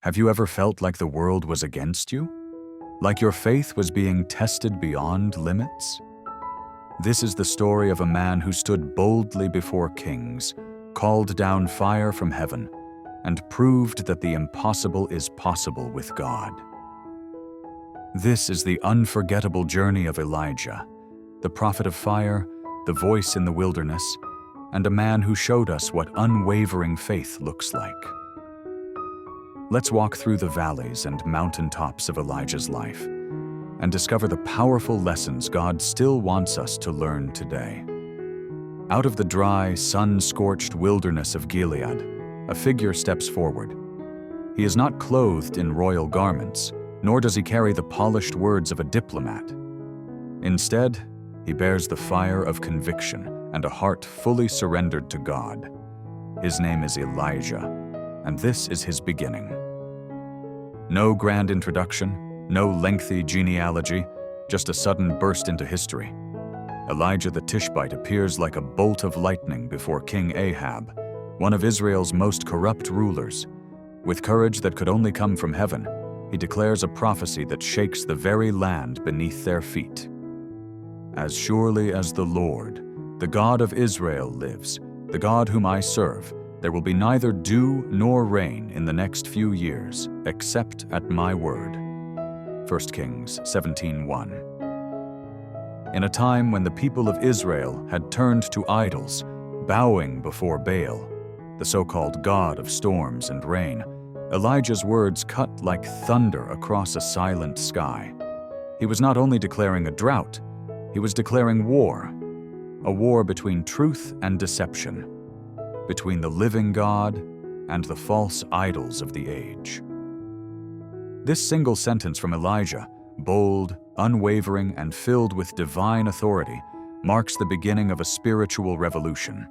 Have you ever felt like the world was against you? Like your faith was being tested beyond limits? This is the story of a man who stood boldly before kings, called down fire from heaven, and proved that the impossible is possible with God. This is the unforgettable journey of Elijah, the prophet of fire, the voice in the wilderness, and a man who showed us what unwavering faith looks like. Let's walk through the valleys and mountaintops of Elijah's life and discover the powerful lessons God still wants us to learn today. Out of the dry, sun-scorched wilderness of Gilead, a figure steps forward. He is not clothed in royal garments, nor does he carry the polished words of a diplomat. Instead, he bears the fire of conviction and a heart fully surrendered to God. His name is Elijah, and this is his beginning. No grand introduction, no lengthy genealogy, just a sudden burst into history. Elijah the Tishbite appears like a bolt of lightning before King Ahab, one of Israel's most corrupt rulers. With courage that could only come from heaven, he declares a prophecy that shakes the very land beneath their feet. As surely as the Lord, the God of Israel lives, the God whom I serve, there will be neither dew nor rain in the next few years, except at my word. 1 Kings 17:1. In a time when the people of Israel had turned to idols, bowing before Baal, the so-called god of storms and rain, Elijah's words cut like thunder across a silent sky. He was not only declaring a drought, he was declaring war, a war between truth and deception, between the living God and the false idols of the age. This single sentence from Elijah, bold, unwavering, and filled with divine authority, marks the beginning of a spiritual revolution.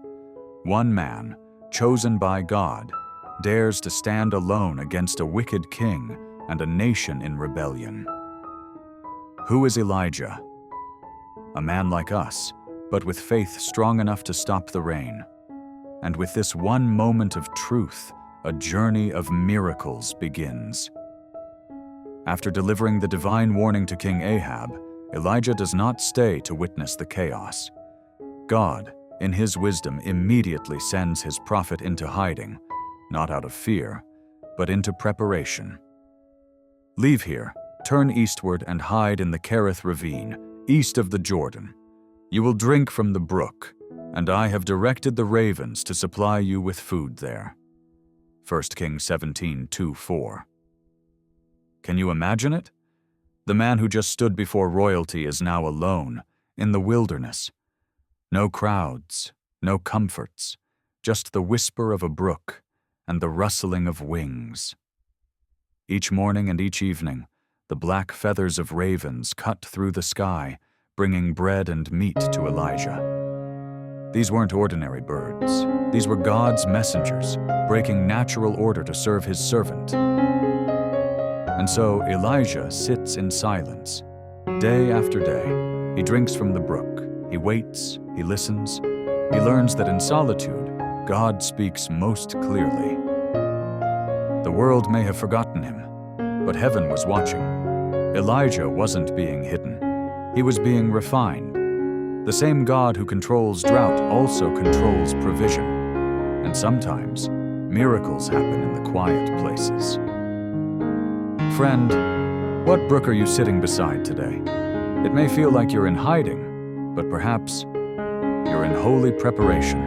One man, chosen by God, dares to stand alone against a wicked king and a nation in rebellion. Who is Elijah? A man like us, but with faith strong enough to stop the rain. And with this one moment of truth, a journey of miracles begins. After delivering the divine warning to King Ahab, Elijah does not stay to witness the chaos. God, in his wisdom, immediately sends his prophet into hiding, not out of fear, but into preparation. Leave here, turn eastward and hide in the Kerith ravine, east of the Jordan. You will drink from the brook, and I have directed the ravens to supply you with food there. 1 Kings 17:2-4. Can you imagine it? The man who just stood before royalty is now alone, in the wilderness. No crowds, no comforts, just the whisper of a brook and the rustling of wings. Each morning and each evening, the black feathers of ravens cut through the sky, bringing bread and meat to Elijah. These weren't ordinary birds. These were God's messengers, breaking natural order to serve his servant. And so Elijah sits in silence. Day after day, he drinks from the brook. He waits, he listens. He learns that in solitude, God speaks most clearly. The world may have forgotten him, but heaven was watching. Elijah wasn't being hidden. He was being refined. The same God who controls drought also controls provision. And sometimes, miracles happen in the quiet places. Friend, what brook are you sitting beside today? It may feel like you're in hiding, but perhaps you're in holy preparation.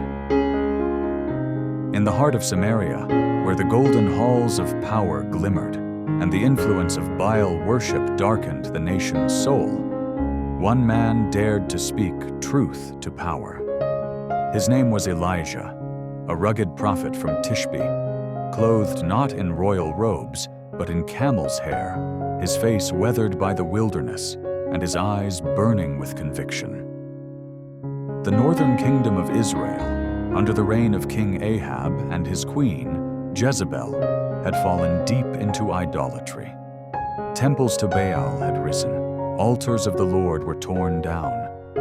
In the heart of Samaria, where the golden halls of power glimmered and the influence of Baal worship darkened the nation's soul, one man dared to speak truth to power. His name was Elijah, a rugged prophet from Tishbe, clothed not in royal robes, but in camel's hair, his face weathered by the wilderness, and his eyes burning with conviction. The northern kingdom of Israel, under the reign of King Ahab and his queen, Jezebel, had fallen deep into idolatry. Temples to Baal had risen, altars of the Lord were torn down,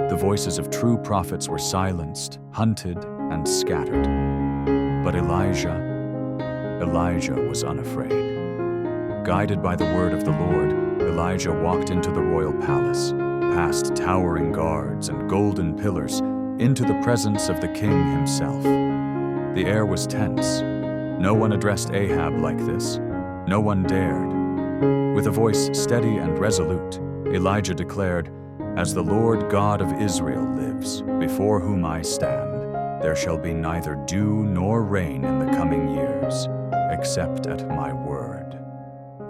the voices of true prophets were silenced, hunted, and scattered. But Elijah was unafraid. Guided by the word of the Lord, Elijah walked into the royal palace, past towering guards and golden pillars, into the presence of the king himself. The air was tense. No one addressed Ahab like this. No one dared. With a voice steady and resolute, Elijah declared, "As the Lord God of Israel lives, before whom I stand, there shall be neither dew nor rain in the coming years, except at my word."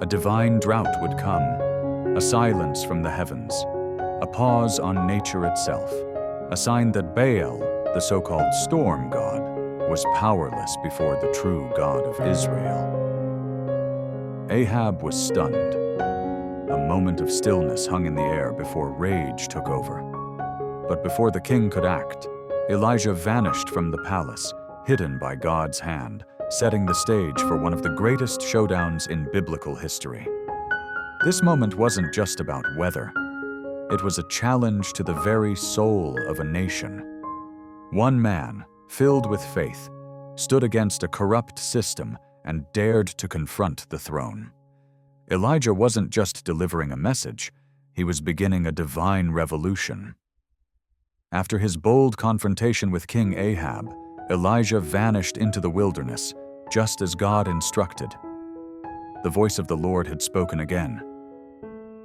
A divine drought would come, a silence from the heavens, a pause on nature itself, a sign that Baal, the so-called storm god, was powerless before the true God of Israel. Ahab was stunned. A moment of stillness hung in the air before rage took over. But before the king could act, Elijah vanished from the palace, hidden by God's hand, setting the stage for one of the greatest showdowns in biblical history. This moment wasn't just about weather. It was a challenge to the very soul of a nation. One man, filled with faith, stood against a corrupt system and dared to confront the throne. Elijah wasn't just delivering a message, he was beginning a divine revolution. After his bold confrontation with King Ahab, Elijah vanished into the wilderness, just as God instructed. The voice of the Lord had spoken again.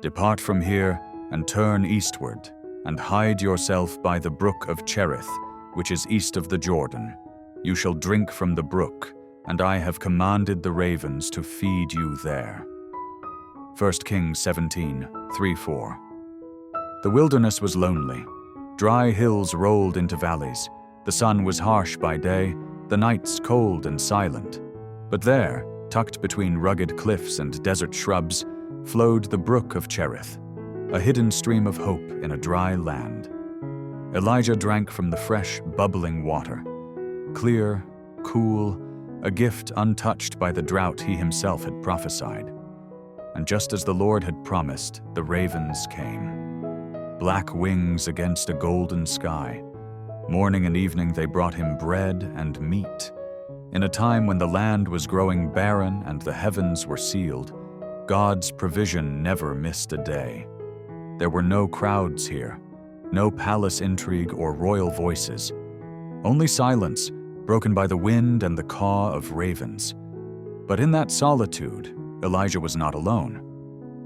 "Depart from here and turn eastward, and hide yourself by the brook of Cherith, which is east of the Jordan. You shall drink from the brook, and I have commanded the ravens to feed you there." 1 Kings 17:3-4. The wilderness was lonely. Dry hills rolled into valleys. The sun was harsh by day, the nights cold and silent. But there, tucked between rugged cliffs and desert shrubs, flowed the brook of Cherith, a hidden stream of hope in a dry land. Elijah drank from the fresh, bubbling water. Clear, cool, a gift untouched by the drought he himself had prophesied. And just as the Lord had promised, the ravens came. Black wings against a golden sky. Morning and evening they brought him bread and meat. In a time when the land was growing barren and the heavens were sealed, God's provision never missed a day. There were no crowds here, no palace intrigue or royal voices. Only silence, broken by the wind and the caw of ravens. But in that solitude, Elijah was not alone.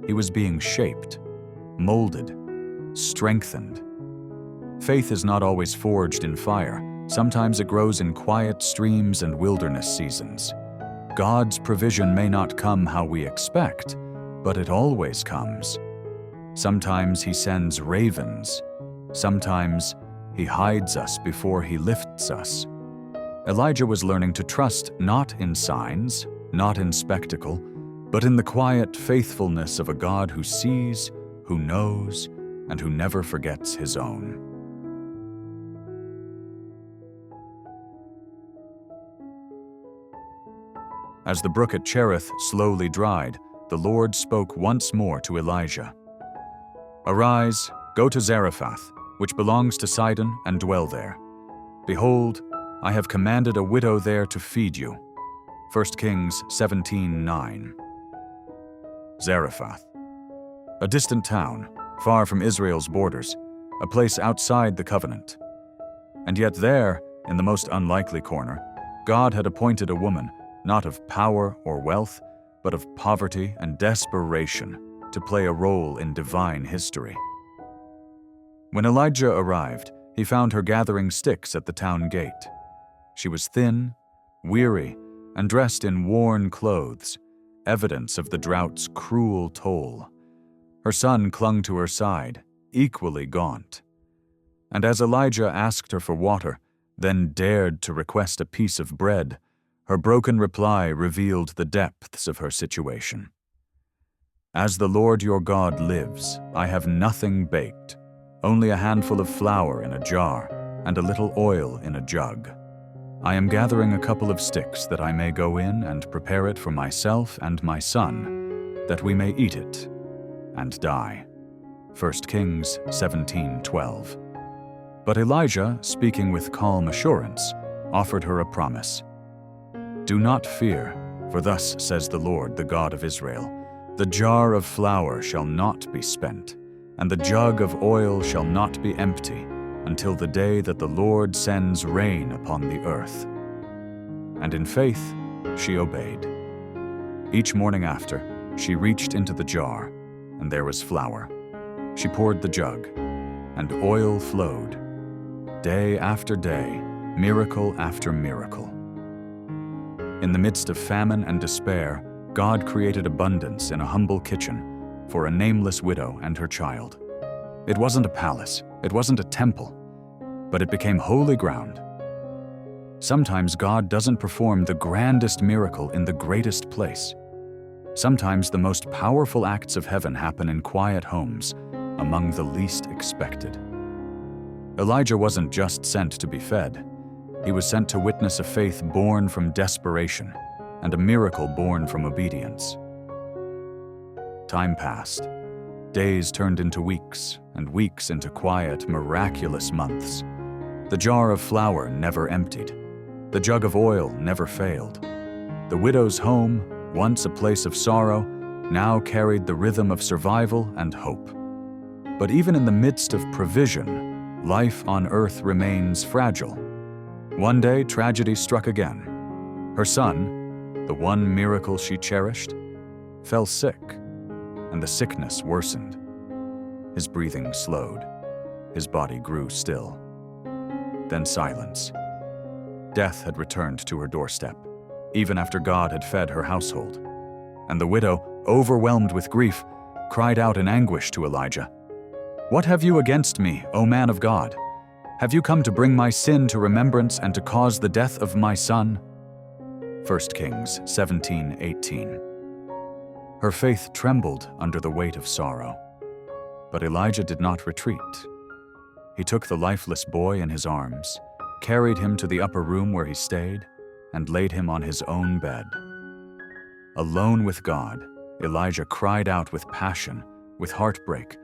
He was being shaped, molded, strengthened. Faith is not always forged in fire. Sometimes it grows in quiet streams and wilderness seasons. God's provision may not come how we expect, but it always comes. Sometimes He sends ravens. Sometimes He hides us before He lifts us. Elijah was learning to trust not in signs, not in spectacle, but in the quiet faithfulness of a God who sees, who knows, and who never forgets His own. As the brook at Cherith slowly dried, the Lord spoke once more to Elijah. "Arise, go to Zarephath, which belongs to Sidon, and dwell there. Behold, I have commanded a widow there to feed you." 1 Kings 17:9. Zarephath. A distant town, far from Israel's borders, a place outside the covenant. And yet there, in the most unlikely corner, God had appointed a woman, not of power or wealth, but of poverty and desperation, to play a role in divine history. When Elijah arrived, he found her gathering sticks at the town gate. She was thin, weary, and dressed in worn clothes, evidence of the drought's cruel toll. Her son clung to her side, equally gaunt. And as Elijah asked her for water, then dared to request a piece of bread, her broken reply revealed the depths of her situation. "As the Lord your God lives, I have nothing baked, only a handful of flour in a jar and a little oil in a jug. I am gathering a couple of sticks that I may go in and prepare it for myself and my son, that we may eat it and die." 1 Kings 17:12. But Elijah, speaking with calm assurance, offered her a promise. "Do not fear, for thus says the Lord, the God of Israel, The jar of flour shall not be spent, and the jug of oil shall not be empty, until the day that the Lord sends rain upon the earth." And in faith, she obeyed. Each morning after, she reached into the jar, and there was flour. She poured the jug, and oil flowed. Day after day, miracle after miracle. In the midst of famine and despair, God created abundance in a humble kitchen for a nameless widow and her child. It wasn't a palace, it wasn't a temple, but it became holy ground. Sometimes God doesn't perform the grandest miracle in the greatest place. Sometimes the most powerful acts of heaven happen in quiet homes, among the least expected. Elijah wasn't just sent to be fed. He was sent to witness a faith born from desperation and a miracle born from obedience. Time passed. Days turned into weeks, and weeks into quiet, miraculous months. The jar of flour never emptied. The jug of oil never failed. The widow's home, once a place of sorrow, now carried the rhythm of survival and hope. But even in the midst of provision, life on earth remains fragile. One day, tragedy struck again. Her son, the one miracle she cherished, fell sick, and the sickness worsened. His breathing slowed. His body grew still. Then silence. Death had returned to her doorstep, even after God had fed her household. And the widow, overwhelmed with grief, cried out in anguish to Elijah, "What have you against me, O man of God? Have you come to bring my sin to remembrance and to cause the death of my son?" 1 Kings 17:18. Her faith trembled under the weight of sorrow. But Elijah did not retreat. He took the lifeless boy in his arms, carried him to the upper room where he stayed, and laid him on his own bed. Alone with God, Elijah cried out with passion, with heartbreak,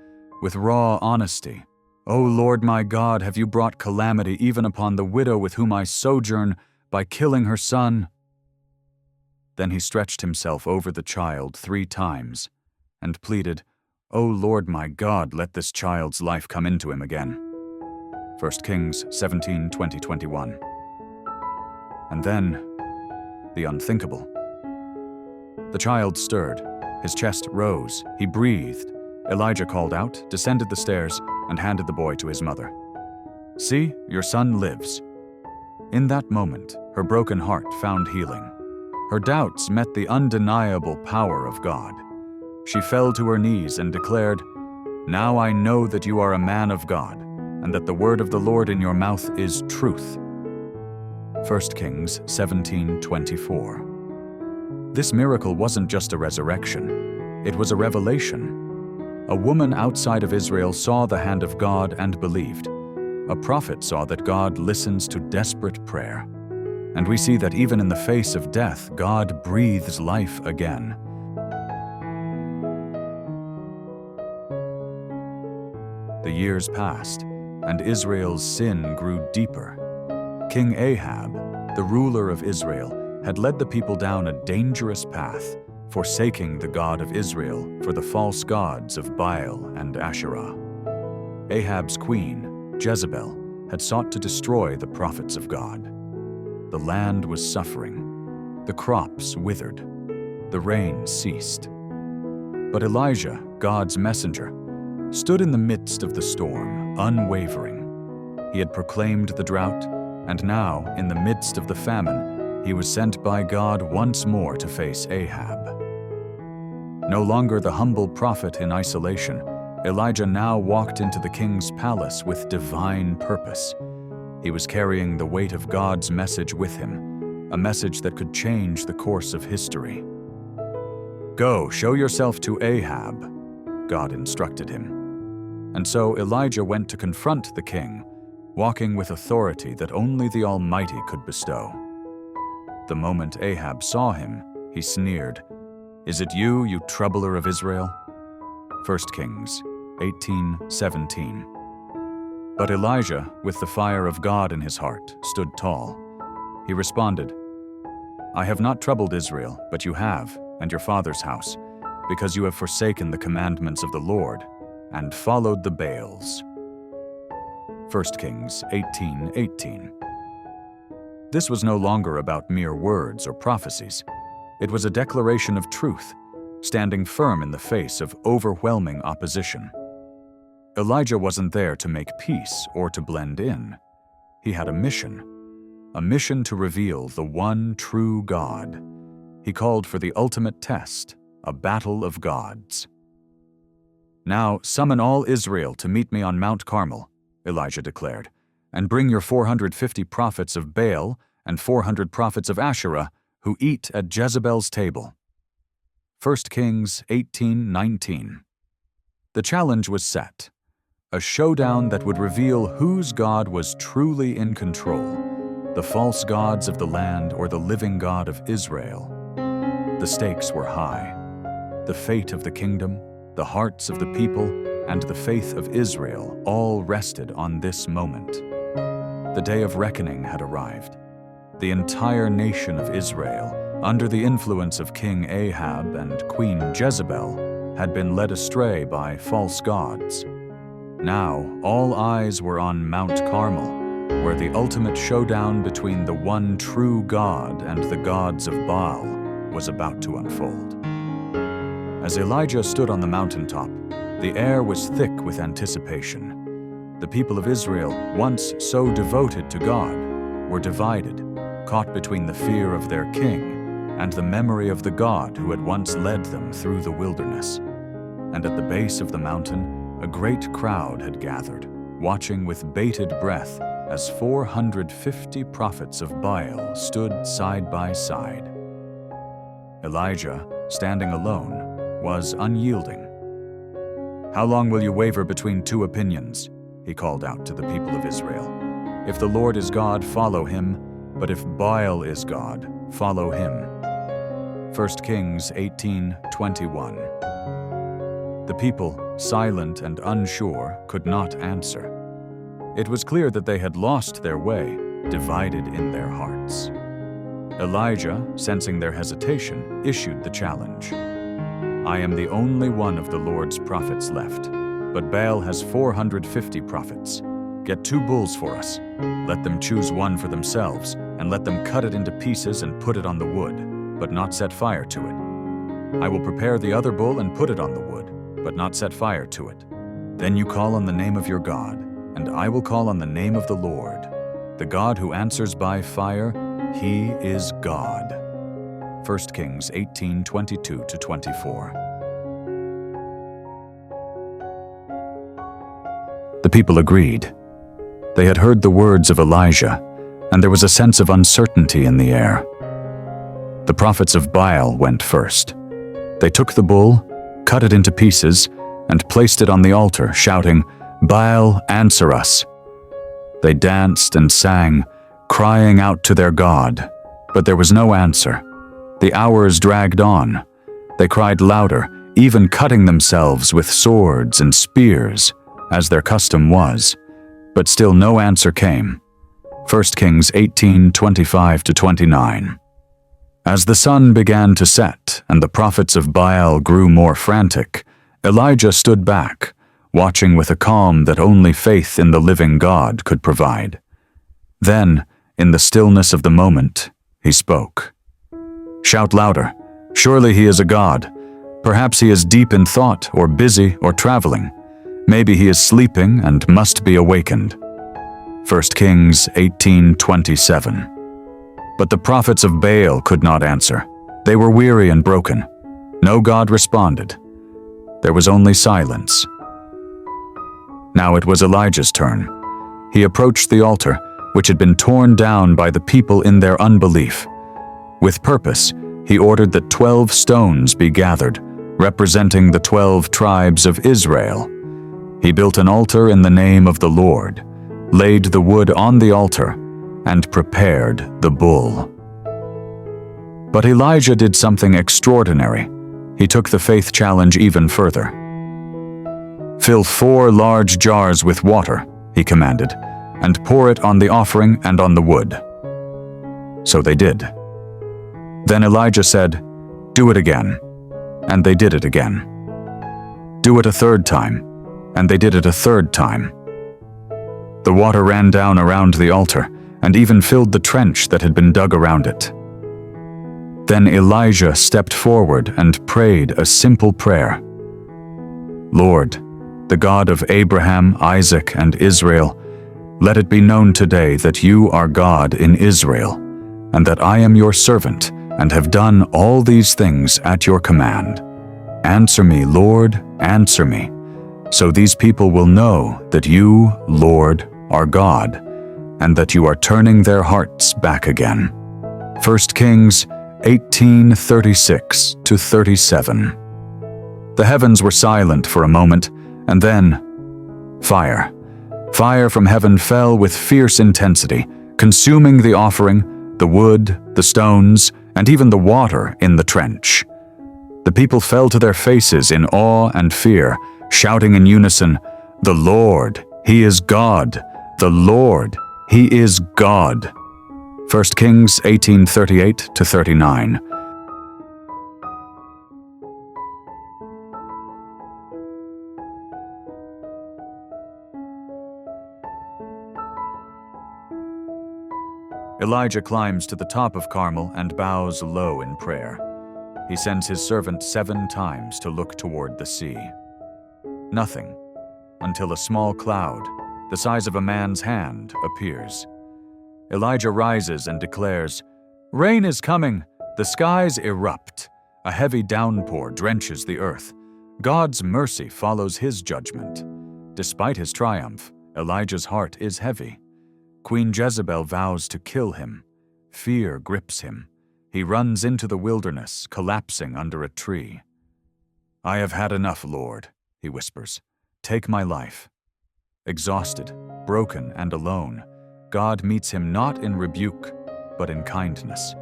with raw honesty, "O Lord my God, have you brought calamity even upon the widow with whom I sojourn by killing her son?" Then he stretched himself over the child 3 times and pleaded, "O Lord my God, let this child's life come into him again." 1 Kings 17:20-21. And then, the unthinkable. The child stirred, his chest rose, he breathed. Elijah called out, descended the stairs, and handed the boy to his mother. "See, your son lives." In that moment, her broken heart found healing. Her doubts met the undeniable power of God. She fell to her knees and declared, "Now I know that you are a man of God, and that the word of the Lord in your mouth is truth." 1 Kings 17:24. This miracle wasn't just a resurrection, it was a revelation. A woman outside of Israel saw the hand of God and believed. A prophet saw that God listens to desperate prayer. And we see that even in the face of death, God breathes life again. The years passed, and Israel's sin grew deeper. King Ahab, the ruler of Israel, had led the people down a dangerous path, forsaking the God of Israel for the false gods of Baal and Asherah. Ahab's queen, Jezebel, had sought to destroy the prophets of God. The land was suffering. The crops withered. The rain ceased. But Elijah, God's messenger, stood in the midst of the storm, unwavering. He had proclaimed the drought, and now, in the midst of the famine, he was sent by God once more to face Ahab. No longer the humble prophet in isolation, Elijah now walked into the king's palace with divine purpose. He was carrying the weight of God's message with him, a message that could change the course of history. "Go, show yourself to Ahab," God instructed him. And so Elijah went to confront the king, walking with authority that only the Almighty could bestow. The moment Ahab saw him, he sneered, "Is it you, you troubler of Israel?" 1 Kings 18:17. But Elijah, with the fire of God in his heart, stood tall. He responded, "I have not troubled Israel, but you have, and your father's house, because you have forsaken the commandments of the Lord and followed the Baals." 1 Kings 18:18. This was no longer about mere words or prophecies. It was a declaration of truth, standing firm in the face of overwhelming opposition. Elijah wasn't there to make peace or to blend in. He had a mission to reveal the one true God. He called for the ultimate test, a battle of gods. "Now summon all Israel to meet me on Mount Carmel," Elijah declared, "and bring your 450 prophets of Baal and 400 prophets of Asherah who eat at Jezebel's table." 1 Kings 18:19. The challenge was set, a showdown that would reveal whose God was truly in control, the false gods of the land or the living God of Israel. The stakes were high. The fate of the kingdom, the hearts of the people, and the faith of Israel all rested on this moment. The day of reckoning had arrived. The entire nation of Israel, under the influence of King Ahab and Queen Jezebel, had been led astray by false gods. Now, all eyes were on Mount Carmel, where the ultimate showdown between the one true God and the gods of Baal was about to unfold. As Elijah stood on the mountaintop, the air was thick with anticipation. The people of Israel, once so devoted to God, were divided, caught between the fear of their king and the memory of the God who had once led them through the wilderness. And at the base of the mountain, a great crowd had gathered, watching with bated breath as 450 prophets of Baal stood side by side. Elijah, standing alone, was unyielding. "How long will you waver between two opinions?" he called out to the people of Israel. "If the Lord is God, follow him, but if Baal is God, follow him." 1 Kings 18:21. The people, silent and unsure, could not answer. It was clear that they had lost their way, divided in their hearts. Elijah, sensing their hesitation, issued the challenge. "I am the only one of the Lord's prophets left, but Baal has 450 prophets. Get 2 bulls for us. Let them choose one for themselves, and let them cut it into pieces and put it on the wood, but not set fire to it. I will prepare the other bull and put it on the wood, but not set fire to it. Then you call on the name of your God, and I will call on the name of the Lord. The God who answers by fire, he is God." 1 Kings 18:22-24. The people agreed. They had heard the words of Elijah, and there was a sense of uncertainty in the air. The prophets of Baal went first. They took the bull, cut it into pieces, and placed it on the altar, shouting, "Baal, answer us." They danced and sang, crying out to their God, but there was no answer. The hours dragged on. They cried louder, even cutting themselves with swords and spears, as their custom was, but still no answer came. 1 Kings 18:25-29. As the sun began to set and the prophets of Baal grew more frantic, Elijah stood back, watching with a calm that only faith in the living God could provide. Then, in the stillness of the moment, he spoke. "Shout louder. Surely he is a God. Perhaps he is deep in thought or busy or traveling. Maybe he is sleeping and must be awakened." 1 Kings 18:27. But the prophets of Baal could not answer. They were weary and broken. No God responded. There was only silence. Now it was Elijah's turn. He approached the altar, which had been torn down by the people in their unbelief. With purpose, he ordered that 12 stones be gathered, representing the 12 tribes of Israel. He built an altar in the name of the Lord, laid the wood on the altar, and prepared the bull. But Elijah did something extraordinary. He took the faith challenge even further. "Fill 4 large jars with water," he commanded, "and pour it on the offering and on the wood." So they did. Then Elijah said, "Do it again." and they did it again. Do it a third time, and they did it a third time. The water ran down around the altar, and even filled the trench that had been dug around it. Then Elijah stepped forward and prayed a simple prayer. Lord, the God of Abraham, Isaac, and Israel, let it be known today that you are God in Israel, and that I am your servant, and have done all these things at your command. Answer me, Lord, answer me, so these people will know that you, Lord, are God, and that you are turning their hearts back again. 1 Kings 18:36-37. The heavens were silent for a moment, and then fire. Fire from heaven fell with fierce intensity, consuming the offering, the wood, the stones, and even the water in the trench. The people fell to their faces in awe and fear, shouting in unison, "The Lord, He is God! The Lord, He is God!" 1 Kings 18:38-39. Elijah climbs to the top of Carmel and bows low in prayer. He sends his servant 7 times to look toward the sea. Nothing, until a small cloud, the size of a man's hand, appears. Elijah rises and declares, "Rain is coming, the skies erupt. A heavy downpour drenches the earth. God's mercy follows his judgment." Despite his triumph, Elijah's heart is heavy. Queen Jezebel vows to kill him. Fear grips him. He runs into the wilderness, collapsing under a tree. "I have had enough, Lord," he whispers. "Take my life." Exhausted, broken, and alone, God meets him not in rebuke, but in kindness.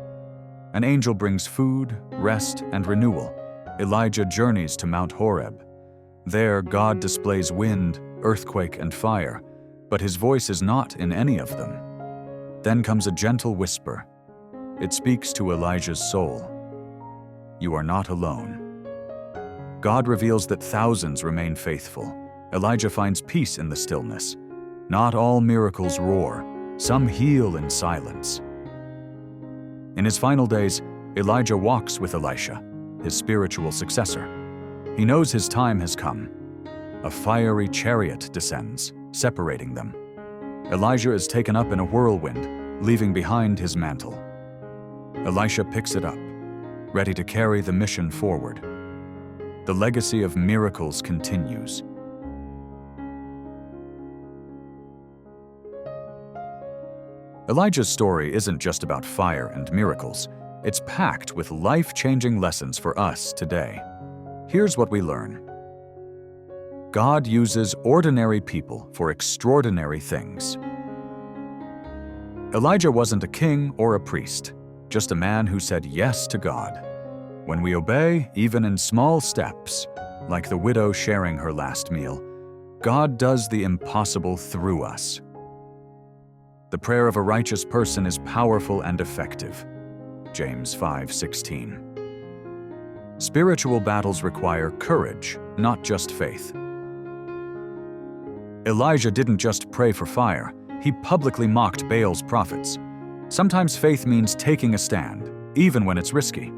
An angel brings food, rest, and renewal. Elijah journeys to Mount Horeb. There, God displays wind, earthquake, and fire, but his voice is not in any of them. Then comes a gentle whisper. It speaks to Elijah's soul. "You are not alone." God reveals that thousands remain faithful. Elijah finds peace in the stillness. Not all miracles roar. Some heal in silence. In his final days, Elijah walks with Elisha, his spiritual successor. He knows his time has come. A fiery chariot descends, separating them. Elijah is taken up in a whirlwind, leaving behind his mantle. Elisha picks it up, ready to carry the mission forward. The legacy of miracles continues. Elijah's story isn't just about fire and miracles. It's packed with life-changing lessons for us today. Here's what we learn. God uses ordinary people for extraordinary things. Elijah wasn't a king or a priest, just a man who said yes to God. When we obey, even in small steps, like the widow sharing her last meal, God does the impossible through us. The prayer of a righteous person is powerful and effective. James 5:16. Spiritual battles require courage, not just faith. Elijah didn't just pray for fire, he publicly mocked Baal's prophets. Sometimes faith means taking a stand, even when it's risky.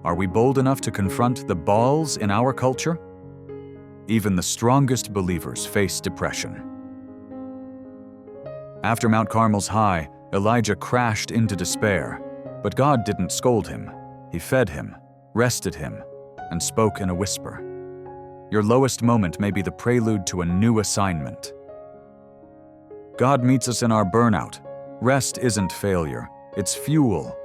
Are we bold enough to confront the Baals in our culture? Even the strongest believers face depression. After Mount Carmel's high, Elijah crashed into despair, but God didn't scold him. He fed him, rested him, and spoke in a whisper. Your lowest moment may be the prelude to a new assignment. God meets us in our burnout. Rest isn't failure, it's fuel.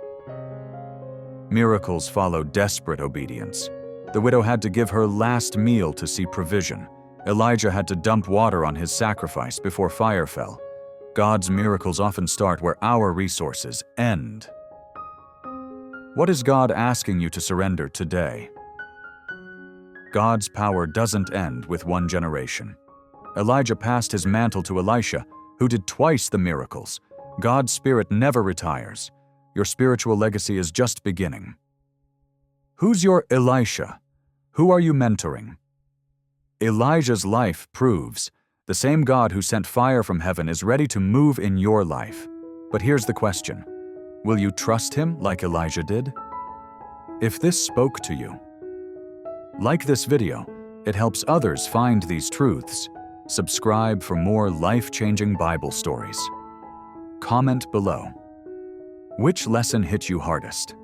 Miracles follow desperate obedience. The widow had to give her last meal to see provision. Elijah had to dump water on his sacrifice before fire fell. God's miracles often start where our resources end. What is God asking you to surrender today? God's power doesn't end with one generation. Elijah passed his mantle to Elisha, who did twice the miracles. God's Spirit never retires. Your spiritual legacy is just beginning. Who's your Elisha? Who are you mentoring? Elijah's life proves the same God who sent fire from heaven is ready to move in your life. But here's the question. Will you trust him like Elijah did? If this spoke to you, like this video. It helps others find these truths. Subscribe for more life-changing Bible stories. Comment below. Which lesson hit you hardest?